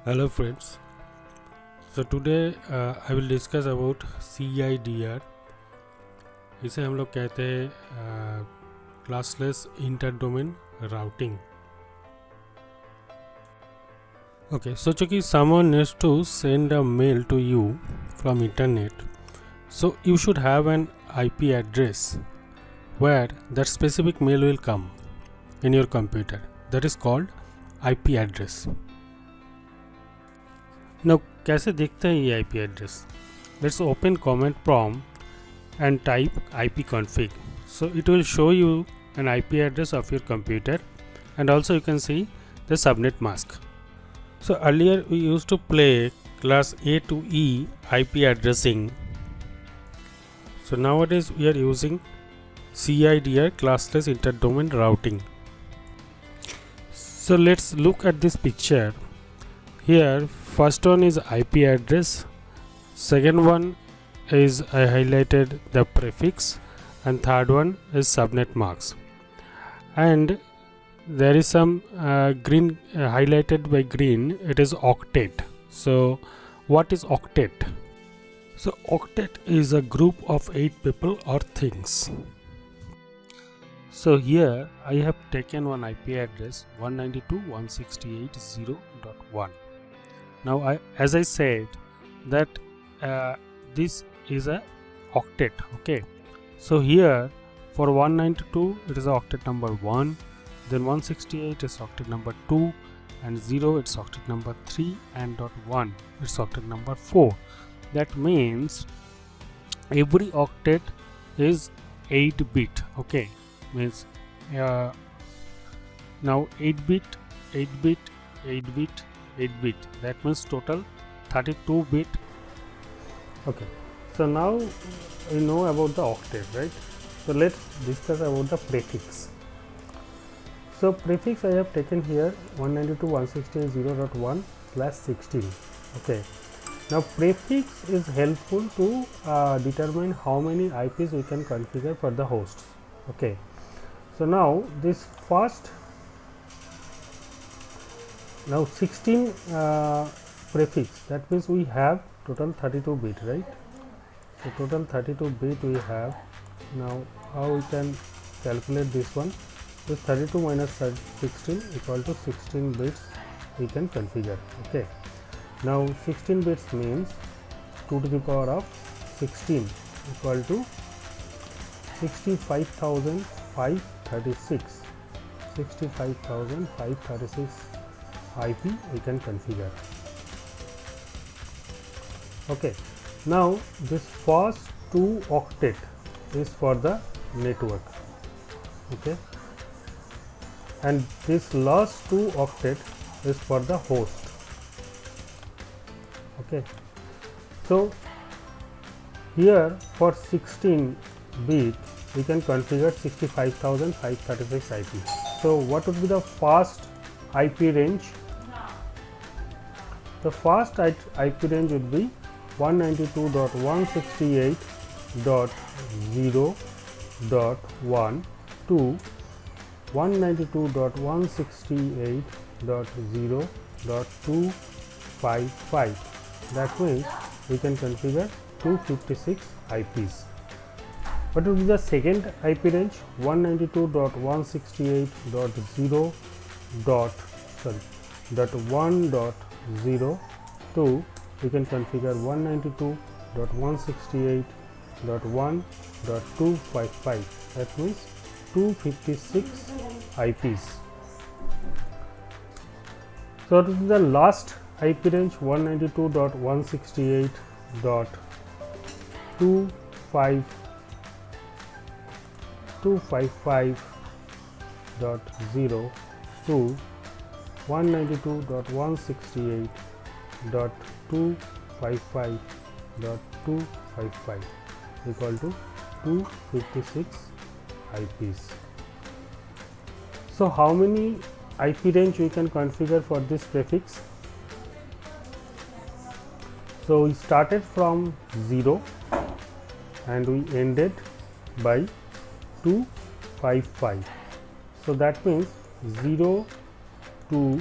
Hello friends. So today I will discuss about CIDR. इसे हम लोग कहते हैं classless inter domain routing. Okay, so चूँकि someone needs to send a mail to you from internet, so you should have an IP address where that specific mail will come in your computer. That is called IP address. Now कैसे दिखता है ये IP address? Let's open command prompt and type ipconfig. So it will show you an IP address of your computer, and also you can see the subnet mask. So earlier we used to play class A to E IP addressing. So nowadays we are using CIDR, classless interdomain routing. So let's look at this picture. Here first one is IP address, second one is I highlighted the prefix, and third one is subnet marks, and there is some green highlighted by green, it is octet. So what is octet? So octet is a group of 8 people or things. So here I have taken one IP address 192.168.0.1. Now as I said that this is a octet. Okay, so here for 192 it is octet number 1, then 168 is octet number 2, and 0 it's octet number 3, and .1 it's octet number 4. That means every octet is 8 bit. Okay, means now 8 bit, 8 bit, 8 bit, 8 bit, that means total 32 bit. Okay, so now we know about the octet, right? So let's discuss about the prefix. So prefix I have taken here 192.168.0.1/16. Okay, now prefix is helpful to determine how many IPs we can configure for the host. Okay, so now this first, now 16 prefix, that means we have total 32 bit, right? So total 32 bit we have. Now how we can calculate this one? So 32 minus 16 equal to 16 bits we can configure. Okay, now 16 bits means 2 to the power of 16 equal to 65,536. 65,536 IP we can configure. Okay, now this first 2 octet is for the network. Okay, and this last 2 octet is for the host. Okay, so here for 16 bit we can configure 65,536 IP. So what would be the first IP range? The first IP range would be 192.168.0.1 to 192.168.0.255. That means we can configure 256 IPs. What would be the second IP range? 192.168.1.0 to we can configure 192.168.1.255. that means 256 IPs. So this is the last IP range 192.168.255.0 to 192.168.255.255 equal to 256 IPs. So how many IP range we can configure for this prefix? So we started from 0 and we ended by 255. So that means 0 to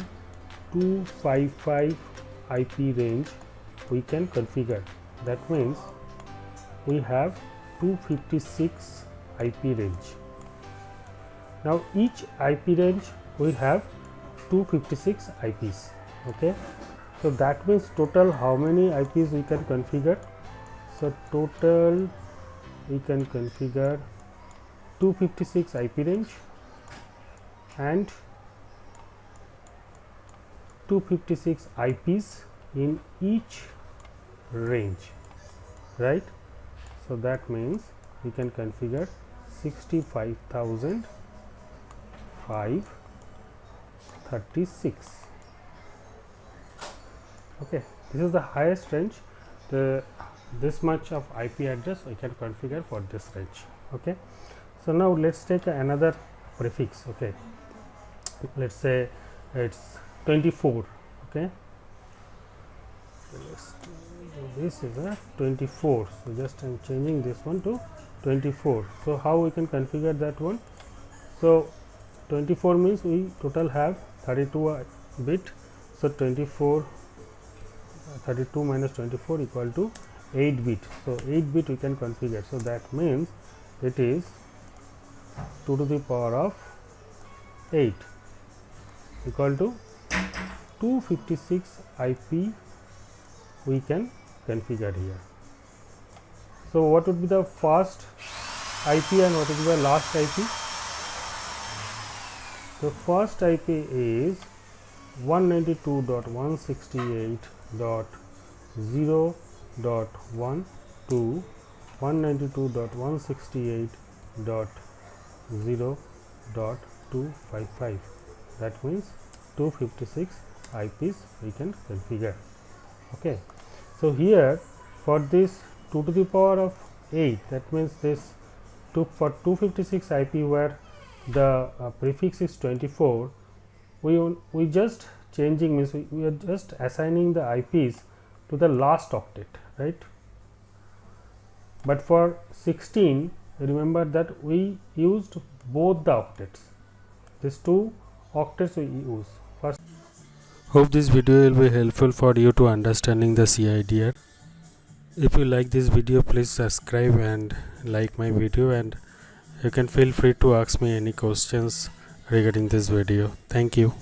255 IP range we can configure. That means we have 256 IP range. Now each IP range we have 256 IPs. Okay, so that means total how many IPs we can configure? So total we can configure 256 IP range and 256 IPs in each range, right? So that means we can configure 65,536. Okay, this is the highest range. This much of IP address we can configure for this range. Okay, so now let's take another prefix. Okay, let's say it's 24. Okay, this is a 24, so just I'm changing this one to 24. So how we can configure that one? So 24 means we total have 32 bit, so 32 minus 24 equal to 8 bit. So 8 bit we can configure. So that means it is 2 to the power of 8 equal to 256 IP we can configure here. So what would be the first IP and what would be the last IP? The first IP is 192.168.0.1 to 192.168.0.255. That means 256 IPs we can configure. Okay, so here for this 2 to the power of 8, that means this for 256 IP where the prefix is 24, we just changing, means we are just assigning the IPs to the last octet, right? But for 16, remember that we used both the octets. These two octets we use first. Hope this video will be helpful for you to understanding the CIDR. If you like this video, please subscribe and like my video, and you can feel free to ask me any questions regarding this video. Thank you.